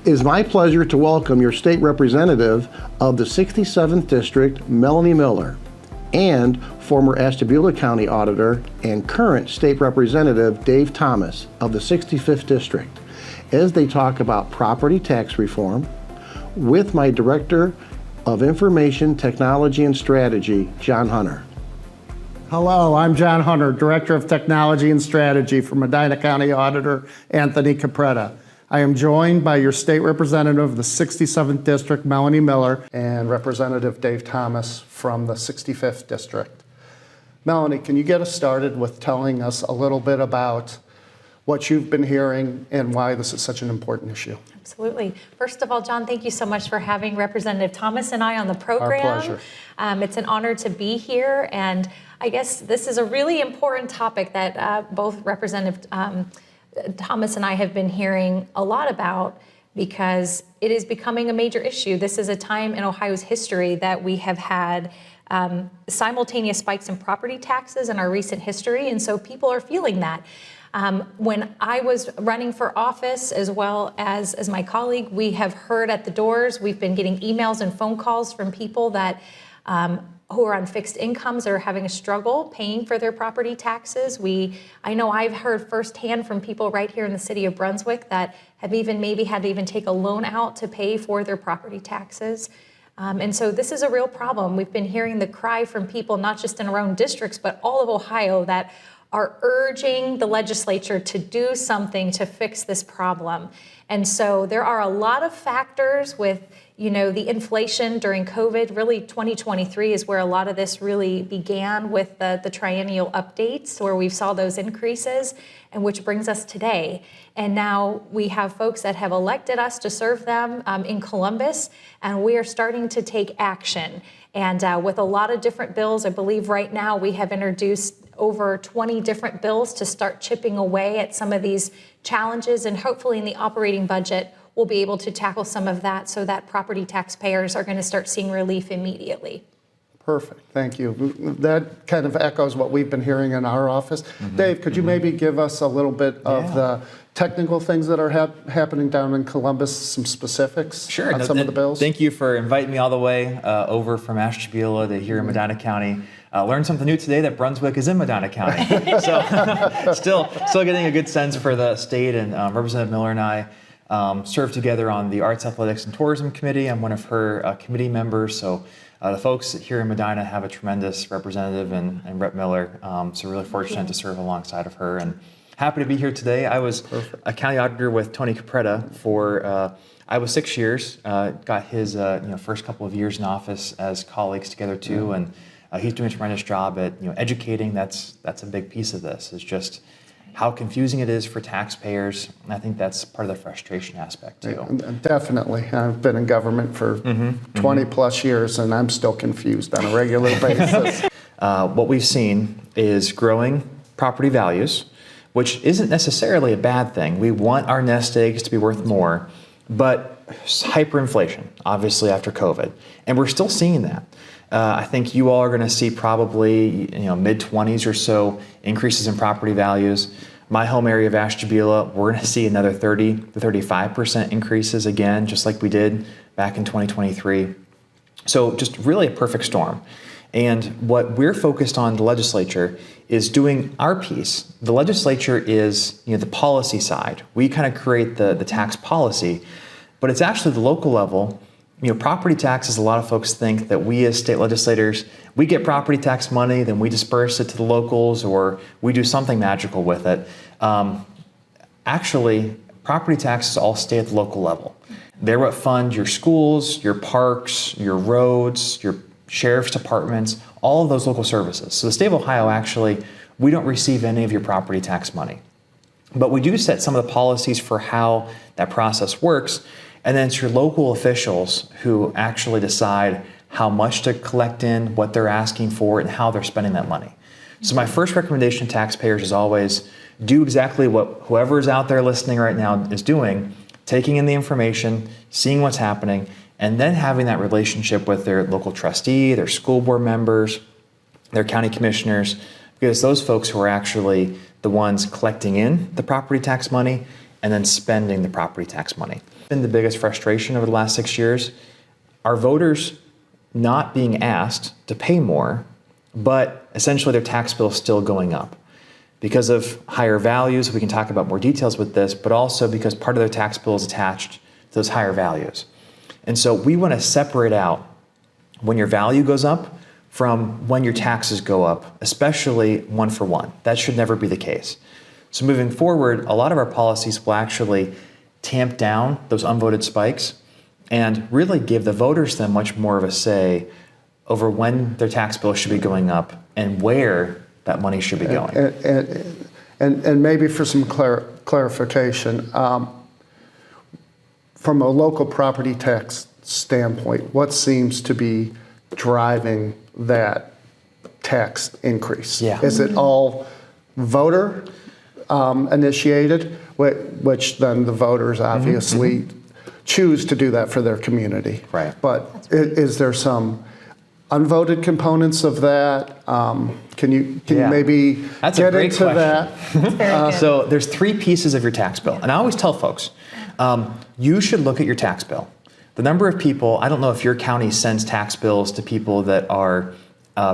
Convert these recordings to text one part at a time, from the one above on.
It is my pleasure to welcome your state representative of the 67th District, Melanie Miller, and former Ashtabula County Auditor and current State Representative Dave Thomas of the 65th District, as they talk about property tax reform with my Director of Information Technology and Strategy, John Hunter. Hello, I'm John Hunter, Director of Technology and Strategy for Medina County Auditor Anthony Capretta. I am joined by your State Representative of the 67th District, Melanie Miller, and Representative Dave Thomas from the 65th District. Melanie, can you get us started with telling us a little bit about what you've been hearing and why this is such an important issue? Absolutely. First of all, John, thank you so much for having Representative Thomas and I on the program. Our pleasure. It's an honor to be here, and I guess this is a really important topic that both Representative Thomas and I have been hearing a lot about because it is becoming a major issue. This is a time in Ohio's history that we have had simultaneous spikes in property taxes in our recent history, and so people are feeling that. When I was running for office, as well as my colleague, we have heard at the doors, we've been getting emails and phone calls from people that who are on fixed incomes are having a struggle paying for their property taxes. I know I've heard firsthand from people right here in the city of Brunswick that have maybe had to even take a loan out to pay for their property taxes. And so this is a real problem. We've been hearing the cry from people, not just in our own districts, but all of Ohio, that are urging the legislature to do something to fix this problem. And so there are a lot of factors with, the inflation during COVID. Really, 2023 is where a lot of this really began with the triennial updates, where we saw those increases, and which brings us today. And now we have folks that have elected us to serve them in Columbus, and we are starting to take action. And with a lot of different bills, I believe right now we have introduced over 20 different bills to start chipping away at some of these challenges, and hopefully in the operating budget, we'll be able to tackle some of that so that property taxpayers are going to start seeing relief immediately. Perfect, thank you. That kind of echoes what we've been hearing in our office. Dave, could you maybe give us a little bit of the technical things that are happening down in Columbus, some specifics on some of the bills? Thank you for inviting me all the way over from Ashtabula to here in Medina County. Learned something new today, that Brunswick is in Medina County. So still getting a good sense for the state, and Representative Miller and I serve together on the Arts, Athletics, and Tourism Committee. I'm one of her committee members. So the folks here in Medina have a tremendous representative and Rep. Miller. So really fortunate to serve alongside of her, and happy to be here today. I was a county auditor with Tony Capretta for I was 6 years. Got his first couple of years in office as colleagues together too, and he's doing a tremendous job at educating. That's a big piece of this, is just how confusing it is for taxpayers. And I think that's part of the frustration aspect too. Definitely. I've been in government for 20 plus years, and I'm still confused on a regular basis. What we've seen is growing property values, which isn't necessarily a bad thing. We want our nest eggs to be worth more, but hyperinflation, obviously, after COVID. And we're still seeing that. I think you all are going to see probably mid-20s or so increases in property values. My home area of Ashtabula, we're going to see another 30 to 35% increases again, just like we did back in 2023. So just really a perfect storm. And what we're focused on, the legislature, is doing our piece. The legislature is the policy side. We kind of create the tax policy, but it's actually the local level. Property taxes, a lot of folks think that we as state legislators, we get property tax money, then we disperse it to the locals, or we do something magical with it. Actually, property taxes all stay at the local level. They're what fund your schools, your parks, your roads, your sheriff's departments, all of those local services. So the state of Ohio, actually, we don't receive any of your property tax money. But we do set some of the policies for how that process works. And then it's your local officials who actually decide how much to collect in, what they're asking for, and how they're spending that money. So my first recommendation to taxpayers is always do exactly what whoever is out there listening right now is doing, taking in the information, seeing what's happening, and then having that relationship with their local trustee, their school board members, their county commissioners, because those folks who are actually the ones collecting in the property tax money and then spending the property tax money. Been the biggest frustration over the last 6 years, our voters not being asked to pay more, but essentially their tax bill is still going up because of higher values. We can talk about more details with this, but also because part of their tax bill is attached to those higher values. And so we want to separate out when your value goes up from when your taxes go up, especially one for one. That should never be the case. So moving forward, a lot of our policies will actually tamp down those unvoted spikes and really give the voters then much more of a say over when their tax bill should be going up and where that money should be going. And maybe for some clarification, from a local property tax standpoint, what seems to be driving that tax increase? Yeah. Is it all voter initiated, which then the voters obviously choose to do that for their community? Right. But is there some unvoted components of that? Can you maybe That's a get great into question. that? So there's 3 pieces of your tax bill. And I always tell folks, you should look at your tax bill. The number of people, I don't know if your county sends tax bills to people that are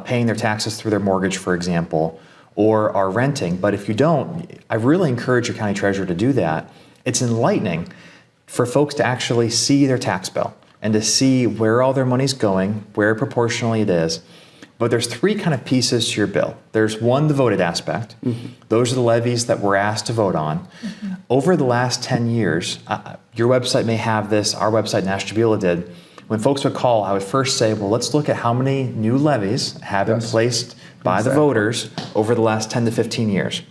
paying their taxes through their mortgage, for example, or are renting. But if you don't, I really encourage your county treasurer to do that. It's enlightening for folks to actually see their tax bill and to see where all their money's going, where proportionally it is. But there's 3 kind of pieces to your bill. There's one, the voted aspect. Those are the levies that we're asked to vote on. Over the last 10 years, your website may have this, our website in Ashtabula did. When folks would call, I would first say, well, let's look at how many new levies have been placed by the voters over the last 10 to 15 years.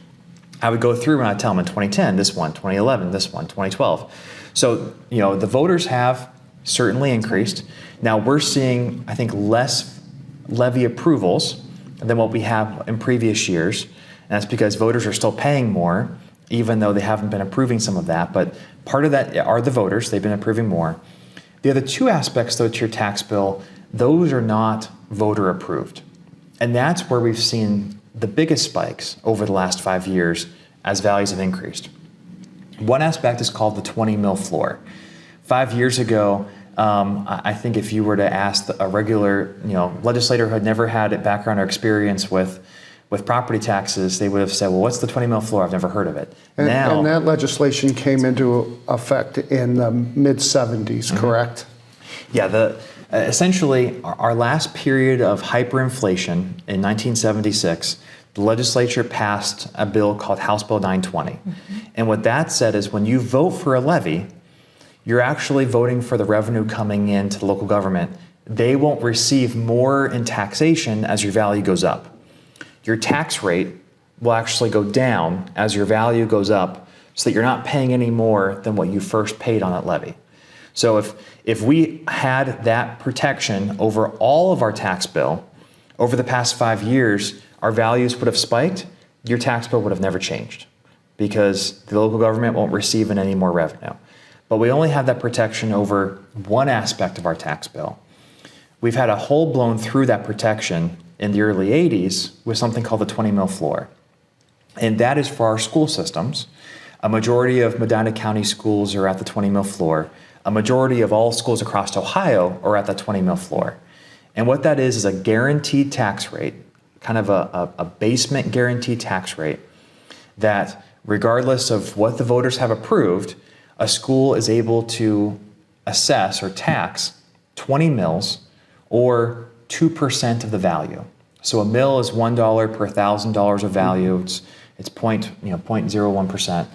I would go through and I'd tell them in 2010, this one, 2011, this one, 2012. So, the voters have certainly increased. Now we're seeing, I think, less levy approvals than what we have in previous years. And that's because voters are still paying more, even though they haven't been approving some of that. But part of that are the voters. They've been approving more. The other 2 aspects, though, to your tax bill, those are not voter approved. And that's where we've seen the biggest spikes over the last 5 years as values have increased. One aspect is called the 20 mil floor. 5 years ago, I think if you were to ask a regular, legislator who had never had a background or experience with property taxes, they would have said, well, what's the 20 mil floor? I've never heard of it. And that legislation came into effect in the mid-'70s, correct? Yeah, essentially our last period of hyperinflation in 1976, the legislature passed a bill called House Bill 920. And what that said is when you vote for a levy, you're actually voting for the revenue coming into the local government. They won't receive more in taxation as your value goes up. Your tax rate will actually go down as your value goes up so that you're not paying any more than what you first paid on that levy. So if we had that protection over all of our tax bill over the past 5 years, our values would have spiked, your tax bill would have never changed because the local government won't receive any more revenue. But we only have that protection over one aspect of our tax bill. We've had a hole blown through that protection in the early 80s with something called the 20 mil floor. And that is for our school systems. A majority of Medina County schools are at the 20 mil floor. A majority of all schools across Ohio are at the 20 mil floor. And what that is a guaranteed tax rate, kind of a basement guaranteed tax rate that regardless of what the voters have approved, a school is able to assess or tax 20 mils or 2% of the value. So a mil is $1 per $1,000 of value. It's 0.01%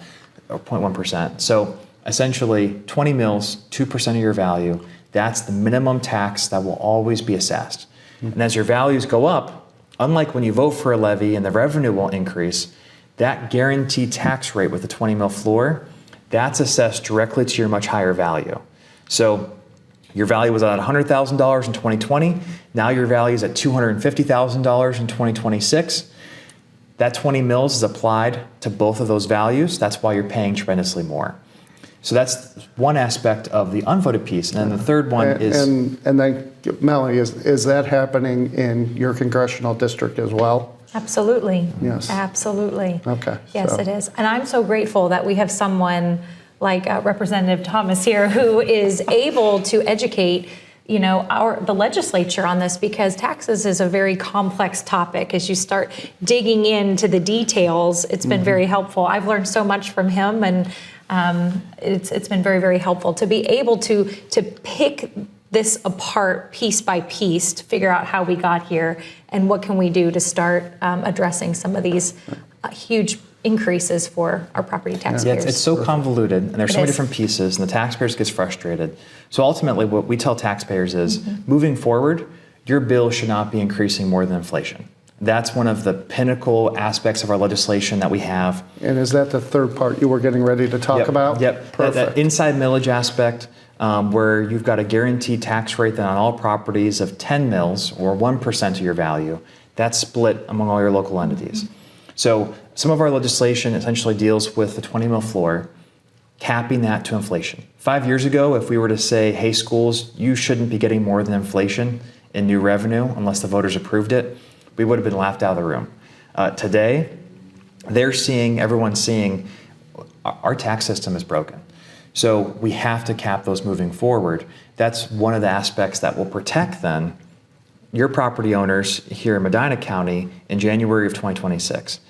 or 0.1%. So essentially 20 mils, 2% of your value, that's the minimum tax that will always be assessed. And as your values go up, unlike when you vote for a levy and the revenue won't increase, that guaranteed tax rate with the 20 mil floor, that's assessed directly to your much higher value. So your value was at $100,000 in 2020. Now your value is at $250,000 in 2026. That 20 mils is applied to both of those values. That's why you're paying tremendously more. So that's one aspect of the unvoted piece. And then the third one is... And then, Melanie, is that happening in your congressional district as well? Absolutely. Yes. Absolutely. Okay, Yes, so- it is. And I'm so grateful that we have someone like Representative Thomas here who is able to educate the legislature on this, because taxes is a very complex topic. As you start digging into the details, it's been very helpful. I've learned so much from him, and it's been very, very helpful to be able to pick this apart piece by piece to figure out how we got here and what can we do to start addressing some of these huge increases for our property taxpayers. Yeah, it's so convoluted, and there's so many is. different pieces, and the taxpayers gets frustrated. So ultimately, what we tell taxpayers is, moving forward, your bill should not be increasing more than inflation. That's one of the pinnacle aspects of our legislation that we have. And is that the third part you were getting ready to talk about? Yep. Perfect. That inside millage aspect, where you've got a guaranteed tax rate that on all properties of 10 mils or 1% of your value, that's split among all your local entities. So some of our legislation essentially deals with the 20 mil floor, capping that to inflation. 5 years ago, if we were to say, hey, schools, you shouldn't be getting more than inflation in new revenue unless the voters approved it, we would have been laughed out of the room. Today, everyone's seeing our tax system is broken. So we have to cap those moving forward. That's one of the aspects that will protect then your property owners here in Medina County in January of 2026.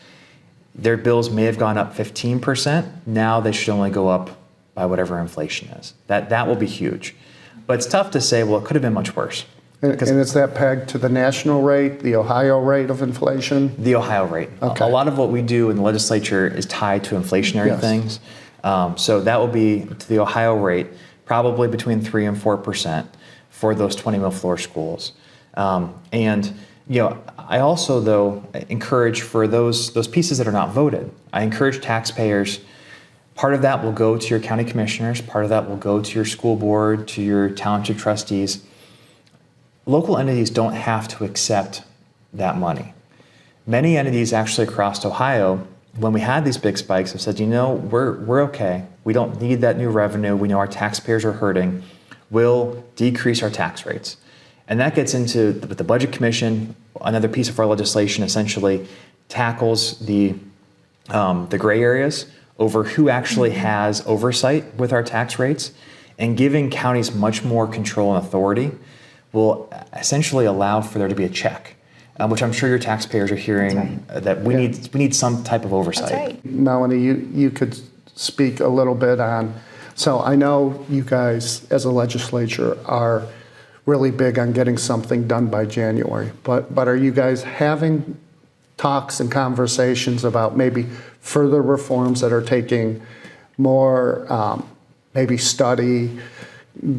Their bills may have gone up 15%. Now they should only go up by whatever inflation is. That will be huge. But it's tough to say, well, it could have been much worse. And is that pegged to the national rate, the Ohio rate of inflation? The Ohio rate. Okay. A lot of what we do in the legislature is tied to inflationary Yes. things. So that will be to the Ohio rate, probably between 3 and 4% for those 20 mil floor schools. I also, though, encourage for those pieces that are not voted, I encourage taxpayers, part of that will go to your county commissioners, part of that will go to your school board, to your township trustees. Local entities don't have to accept that money. Many entities actually across Ohio, when we had these big spikes, have said, we're okay. We don't need that new revenue. We know our taxpayers are hurting. We'll decrease our tax rates. And that gets into the Budget Commission. Another piece of our legislation essentially tackles the gray areas over who actually has oversight with our tax rates, and giving counties much more control and authority will essentially allow for there to be a check, which I'm sure your taxpayers are hearing that we need some type of oversight. That's right. Melanie, you could speak a little bit on, so I know you guys as a legislature are really big on getting something done by January, but are you guys having talks and conversations about maybe further reforms that are taking more maybe study,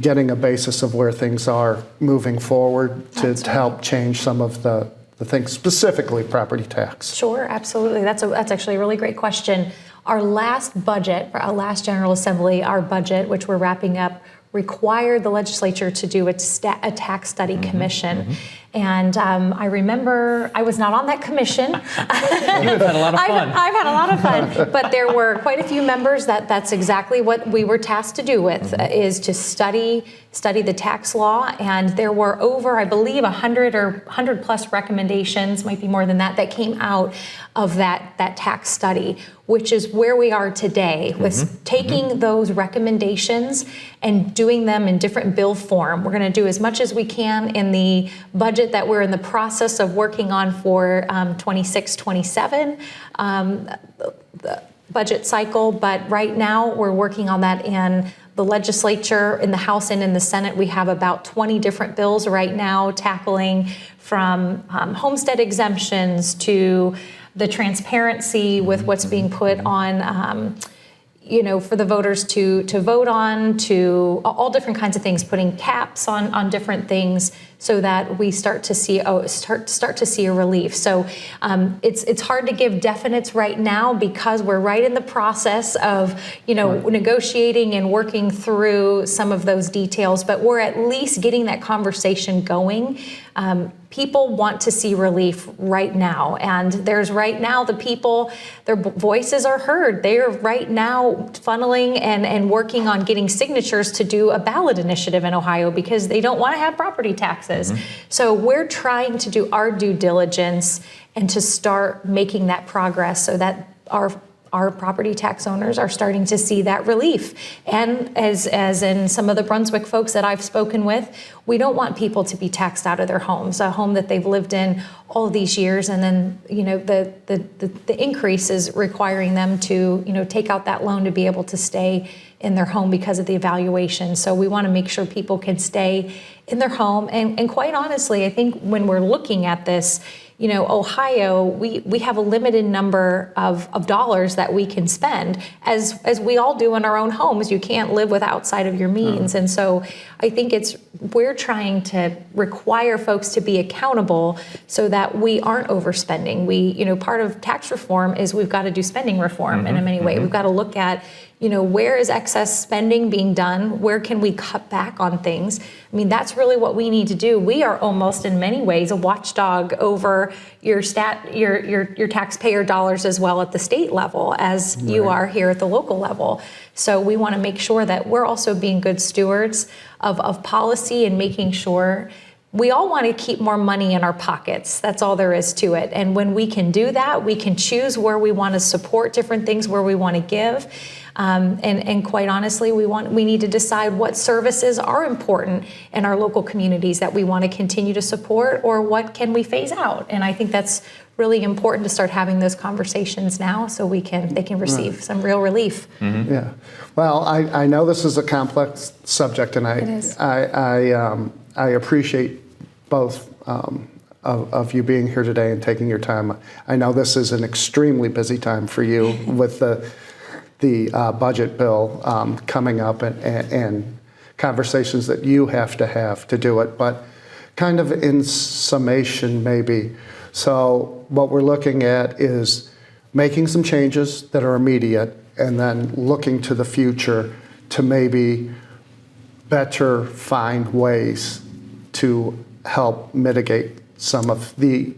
getting a basis of where things are moving forward to help change some of the things, specifically property tax? Sure, absolutely. That's actually a really great question. Our last budget, our last General Assembly, our budget, which we're wrapping up, required the legislature to do a tax study commission. And I remember I was not on that commission. You've had a lot of fun. I've had a lot of fun, but there were quite a few members that's exactly what we were tasked to do with, is to study the tax law. And there were over, I believe, 100 or 100 plus recommendations, might be more than that came out of that tax study, which is where we are today, with taking those recommendations and doing them in different bill form. We're going to do as much as we can in the budget that we're in the process of working on for 26-27, the budget cycle. But right now we're working on that in the legislature, in the House and in the Senate. We have about 20 different bills right now tackling from homestead exemptions to the transparency with what's being put on for the voters to vote on, to all different kinds of things, putting caps on different things, so that we start to see a relief. So it's hard to give definites right now, because we're right in the process of negotiating and working through some of those details. But we're at least getting that conversation going. People want to see relief right now, and there's right now the people, their voices are heard. They are right now funneling and working on getting signatures to do a ballot initiative in Ohio, because they don't want to have property taxes. So we're trying to do our due diligence and to start making that progress so that our property tax owners are starting to see that relief. And as in some of the Brunswick folks that I've spoken with, we don't want people to be taxed out of their homes, a home that they've lived in all these years, and then the increase is requiring them to take out that loan to be able to stay in their home because of the evaluation. So we want to make sure people can stay in their home. And quite honestly, I think when we're looking at this, Ohio, we have a limited number of dollars that we can spend, as we all do in our own homes. You can't live with outside of your means. And so I think we're trying to require folks to be accountable so that we aren't overspending. Part of tax reform is we've got to do spending reform in a many ways. We've got to look at where is excess spending being done? Where can we cut back on things? I mean, that's really what we need to do. We are almost, in many ways, a watchdog over your taxpayer dollars as well at the state level as you are here at the local level. So we want to make sure that we're also being good stewards of policy and making sure. We all want to keep more money in our pockets. That's all there is to it. And when we can do that, we can choose where we want to support different things, where we want to give. And quite honestly, we need to decide what services are important in our local communities that we want to continue to support, or what can we phase out. And I think that's really important to start having those conversations now, so they can receive some real relief. Yeah. Well, I know this is a complex subject, and I appreciate both of you being here today and taking your time. I know this is an extremely busy time for you with the budget bill coming up and conversations that you have to do it. But kind of in summation, maybe. So what we're looking at is making some changes that are immediate, and then looking to the future to maybe better find ways to help mitigate some of the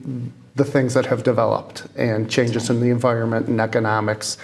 things that have developed and changes in the environment and economics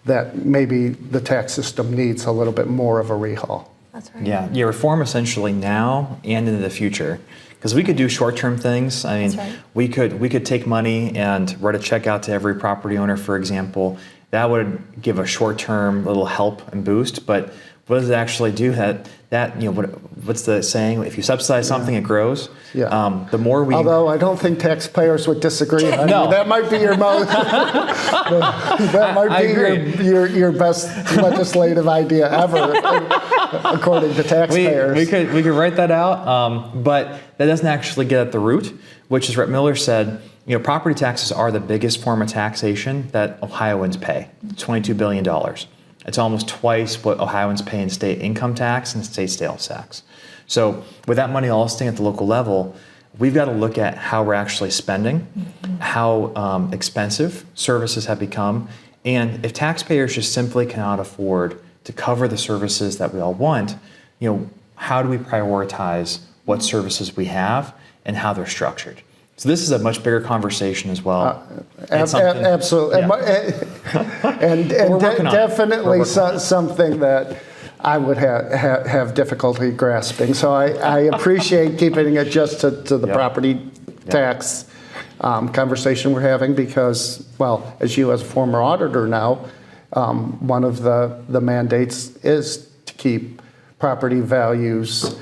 that maybe the tax system needs a little bit more of a rehaul. That's right. Yeah, reform essentially now and into the future. Because we could do short-term things. I mean, right. we could take money and write a check out to every property owner, for example. That would give a short-term little help and boost, but what does it actually do? What's the saying? If you subsidize something, it grows. Yeah. The more we. Although I don't think taxpayers would disagree. No. That might be your most. That might be your best legislative idea ever, according to taxpayers. We could write that out, but that doesn't actually get at the root, which, as Rep. Miller said, property taxes are the biggest form of taxation that Ohioans pay. $22 billion. It's almost twice what Ohioans pay in state income tax and state sales tax. So with that money all staying at the local level, we've got to look at how we're actually spending, how expensive services have become, and if taxpayers just simply cannot afford to cover the services that we all want, how do we prioritize what services we have and how they're structured? So this is a much bigger conversation as well. Absolutely. Yeah. And definitely something that I would have difficulty grasping. So I appreciate keeping it just to the property tax conversation we're having, because, well, as you as a former auditor now, one of the mandates is to keep property values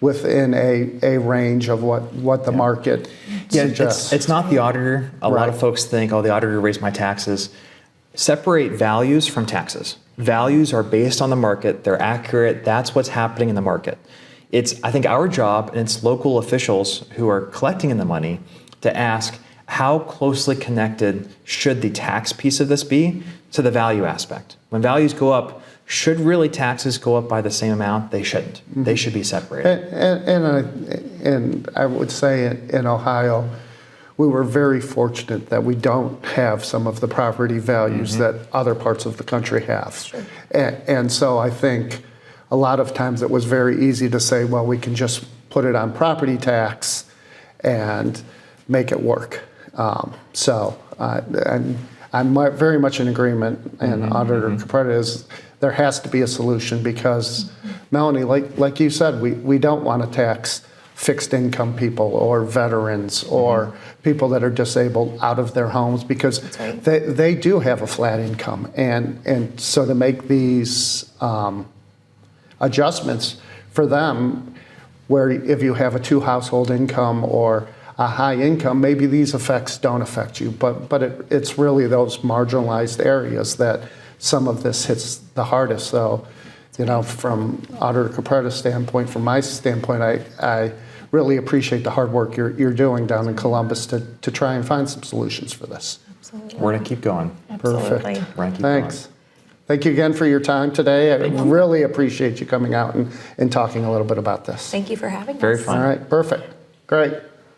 within a range of what the market suggests. It's not the auditor. A lot of folks think, the auditor raised my taxes. Separate values from taxes. Values are based on the market. They're accurate. That's what's happening in the market. It's, I think, our job, and it's local officials who are collecting in the money, to ask, how closely connected should the tax piece of this be to the value aspect? When values go up, should really taxes go up by the same amount? They shouldn't. They should be separated. And I would say in Ohio, we were very fortunate that we don't have some of the property values that other parts of the country have. Sure. And so I think a lot of times it was very easy to say, well, we can just put it on property tax and make it work. And I'm very much in agreement, and Auditor Capretta is, there has to be a solution, because Melanie, like you said, we don't want to tax fixed income people or veterans or people that are disabled out of their homes, because right. they do have a flat income. And so to make these adjustments for them, where if you have a 2-household income or a high income, maybe these effects don't affect you, but it's really those marginalized areas that some of this hits the hardest. So, you know, from Auditor Capreta's standpoint, from my standpoint, I really appreciate the hard work you're doing down in Columbus to try and find some solutions for this. Absolutely. We're going to keep going. Absolutely. Perfect. We're going to keep Thanks. Thank you again for your time today. I really appreciate you coming out and talking a little bit about this. Thank you for having us. Very fun. All right, perfect. Great.